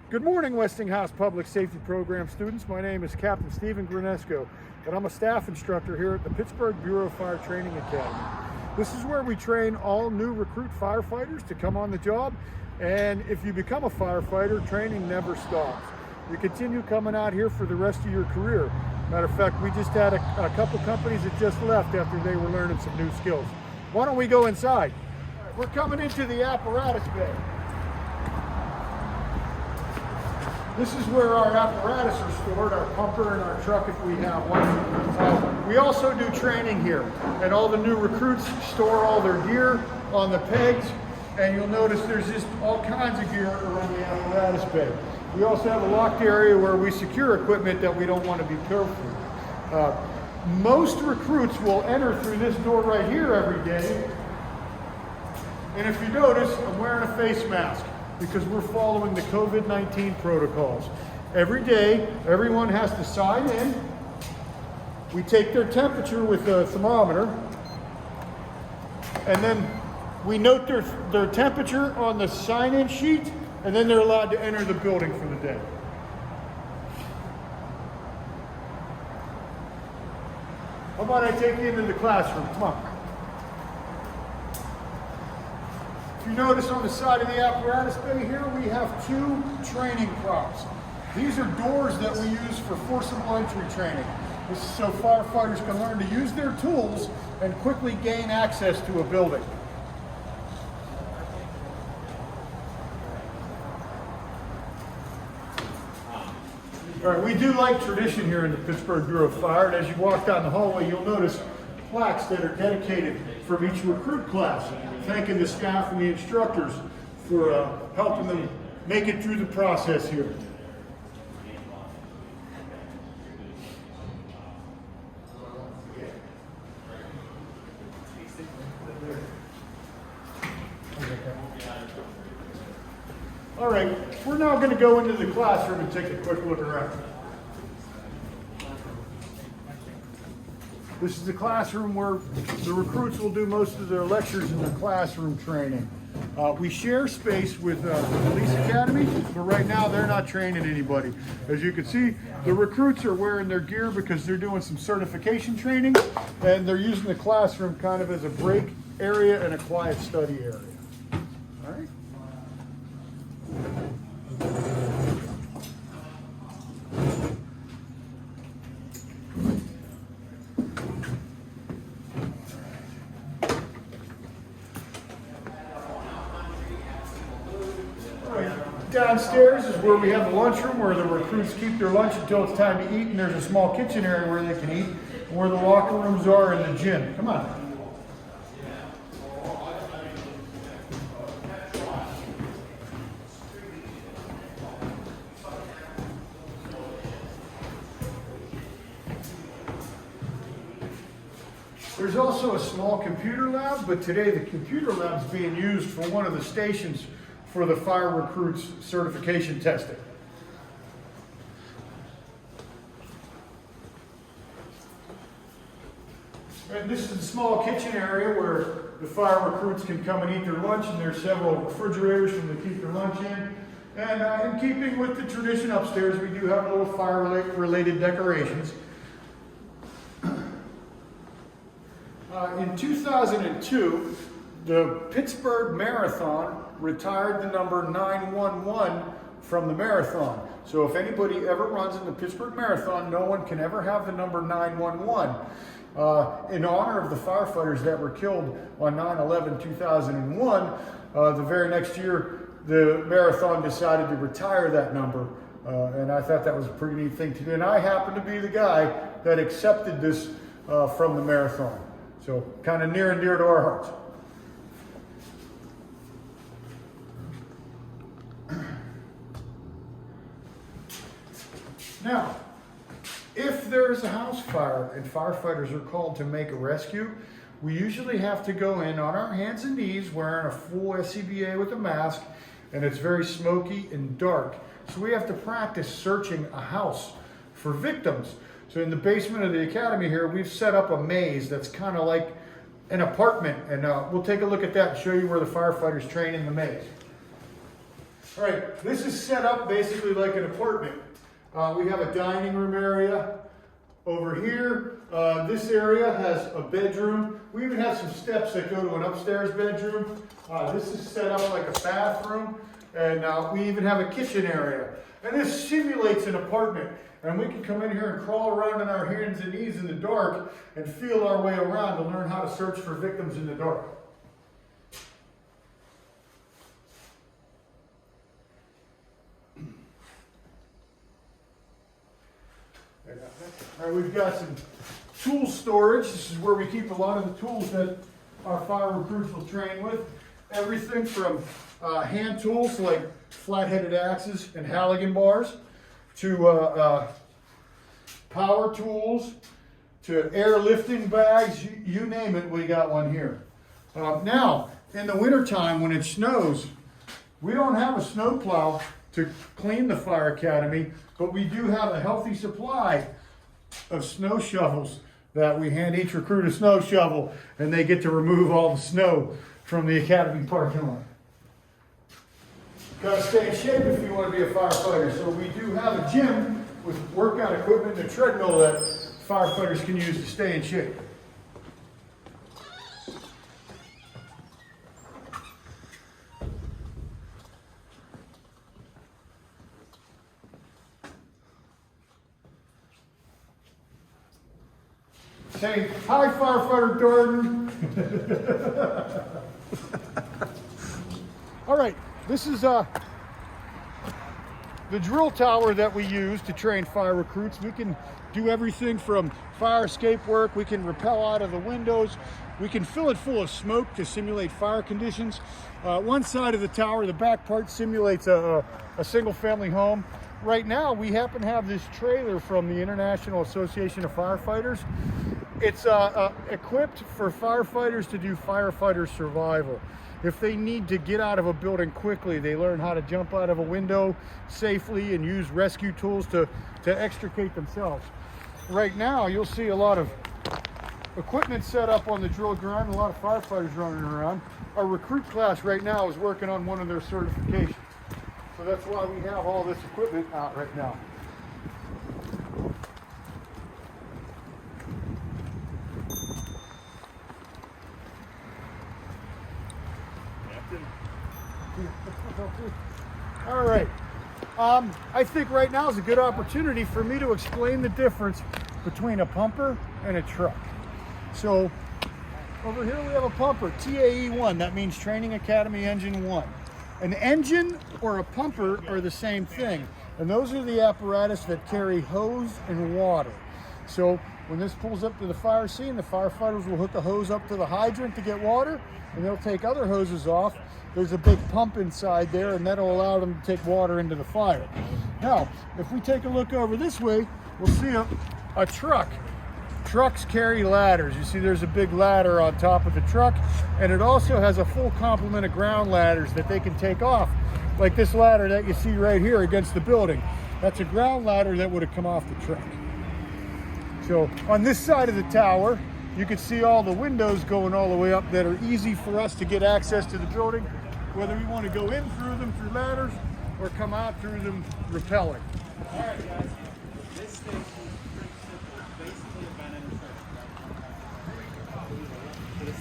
Good morning, Westinghouse Public Safety Program students. My name is Captain Stephen Granesco, and I'm a staff instructor here at the Pittsburgh Bureau Fire Training Academy. This is where we train all new recruit firefighters to come on the job, and if you become a firefighter, training never stops. You continue coming out here for the rest of your career. Matter of fact, we just had a couple companies that just left after they were learning some new skills. Why don't we go inside? We're coming into the apparatus bay. This is where our apparatus are stored, our pumper and our truck if we have one. We also do training here, and all the new recruits store all their gear on the pegs, and you'll notice there's just all kinds of gear around the apparatus bay. We also have a locked area where we secure equipment that we don't want to be careful. Most recruits will enter through this door right here every day, and if you notice, I'm wearing a face mask, because we're following the COVID-19 protocols. Every day, everyone has to sign in. We take their temperature with a thermometer, and then we note their temperature on the sign-in sheet, and then they're allowed to enter the building for the day. How about I take you into the classroom? Come on. If you notice on the side of the apparatus bay here, we have two training props. These are doors that we use for forcible entry training. This is so firefighters can learn to use their tools and quickly gain access to a building. All right, we do like tradition here in the Pittsburgh Bureau of Fire, and as you walk down the hallway, you'll notice plaques that are dedicated from each recruit class, thanking the staff and the instructors for helping them make it through the process here. All right, we're now going to go into the classroom and take a quick look around. This is the classroom where the recruits will do most of their lectures in the classroom training. We share space with the police academy, but right now they're not training anybody. As you can see, the recruits are wearing their gear because they're doing some certification training, and they're using the classroom kind of as a break area and a quiet study area. All right. Downstairs is where we have the lunchroom, where the recruits keep their lunch until it's time to eat, and there's a small kitchen area where they can eat, and where the locker rooms are in the gym. Come on. There's also a small computer lab, but today the computer lab is being used for one of the stations for the fire recruits certification testing. And this is a small kitchen area where the fire recruits can come and eat their lunch, and there's several refrigerators for them to keep their lunch in. And in keeping with the tradition upstairs, we do have little fire-related decorations. In 2002, the Pittsburgh Marathon retired the number 911 from the marathon. So if anybody ever runs in the Pittsburgh Marathon, no one can ever have the number 911. In honor of the firefighters that were killed on 9/11/2001, the very next year, the marathon decided to retire that number. And I thought that was a pretty neat thing to do. And I happen to be the guy that accepted this from the marathon. So kind of near and dear to our hearts. Now, if there is a house fire and firefighters are called to make a rescue, we usually have to go in on our hands and knees wearing a full SCBA with a mask, and it's very smoky and dark. So we have to practice searching a house for victims. So in the basement of the academy here, we've set up a maze that's kind of like an apartment, and we'll take a look at that and show you where the firefighters train in the maze. All right, this is set up basically like an apartment. We have a dining room area over here. This area has a bedroom. We even have some steps that go to an upstairs bedroom. This is set up like a bathroom, and we even have a kitchen area. And this simulates an apartment. And we can come in here and crawl around on our hands and knees in the dark and feel our way around to learn how to search for victims in the dark. All right, we've got some tool storage. This is where we keep a lot of the tools that our fire recruits will train with. Everything from hand tools like flat-headed axes and Halligan bars to power tools to airlifting bags, you name it, we got one here. Now, in the wintertime when it snows, we don't have a snow plow to clean the fire academy, but we do have a healthy supply of snow shovels that we hand each recruit a snow shovel, and they get to remove all the snow from the academy parking lot. Got to stay in shape if you want to be a firefighter, so we do have a gym with workout equipment and a treadmill that firefighters can use to stay in shape. Say hi, firefighter Jordan. All right, this is the drill tower that we use to train fire recruits. We can do everything from fire escape work. We can rappel out of the windows. We can fill it full of smoke to simulate fire conditions. One side of the tower, the back part, simulates a single family home. Right now, we happen to have this trailer from the International Association of Firefighters. It's equipped for firefighters to do firefighter survival. If they need to get out of a building quickly, they learn how to jump out of a window safely and use rescue tools to extricate themselves. Right now, you'll see a lot of equipment set up on the drill ground, a lot of firefighters running around. Our recruit class right now is working on one of their certifications. So that's why we have all this equipment out right now. All right. I think right now is a good opportunity for me to explain the difference between a pumper and a truck. So over here we have a pumper, TAE1. That means Training Academy Engine 1. An engine or a pumper are the same thing, and those are the apparatus that carry hose and water. So when this pulls up to the fire scene, the firefighters will hook a hose up to the hydrant to get water, and they'll take other hoses off. There's a big pump inside there, and that'll allow them to take water into the fire. Now, if we take a look over this way, we'll see a truck. Trucks carry ladders. You see there's a big ladder on top of the truck, and it also has a full complement of ground ladders that they can take off, like this ladder that you see right here against the building. That's a ground ladder that would have come off the truck. So on this side of the tower, you can see all the windows going all the way up that are easy for us to get access to the building, whether we want to go in through them through ladders or come out through them rappelling. All right, guys. This station is pretty simple. It's basically a van and a truck. So the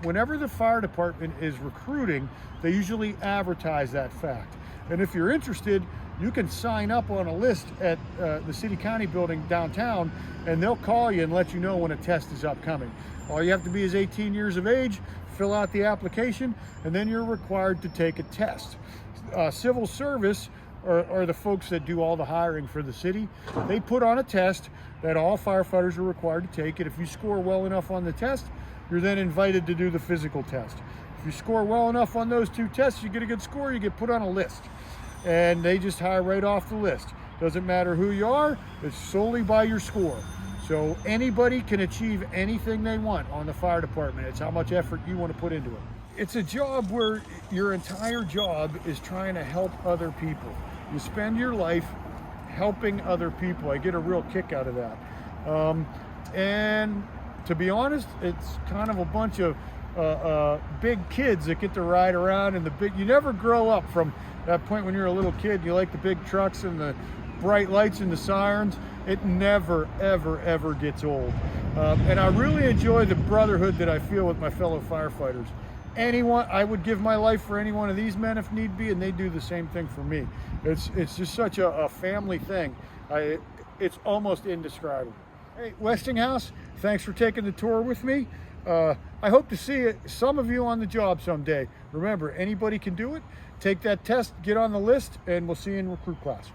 Whenever the fire department is recruiting, they usually advertise that fact. And if you're interested, you can sign up on a list at the City County building downtown, and they'll call you and let you know when a test is upcoming. All you have to be is 18 years of age, fill out the application, and then you're required to take a test. Civil service are the folks that do all the hiring for the city. They put on a test that all firefighters are required to take, and if you score well enough on the test, you're then invited to do the physical test. If you score well enough on those two tests, you get a good score, you get put on a list. And they just hire right off the list. Doesn't matter who you are, it's solely by your score. So anybody can achieve anything they want on the fire department. It's how much effort you want to put into it. It's a job where your entire job is trying to help other people. You spend your life helping other people. I get a real kick out of that. And to be honest, it's kind of a bunch of big kids that get to ride around in the big. You never grow up from that point when you're a little kid. You like the big trucks and the bright lights and the sirens. It never, ever, ever gets old. And I really enjoy the brotherhood that I feel with my fellow firefighters. I would give my life for any one of these men if need be, and they do the same thing for me. It's just such a family thing. It's almost indescribable. Hey, Westinghouse, thanks for taking the tour with me. I hope to see some of you on the job someday. Remember, anybody can do it. Take that test, get on the list, and we'll see you in recruit class.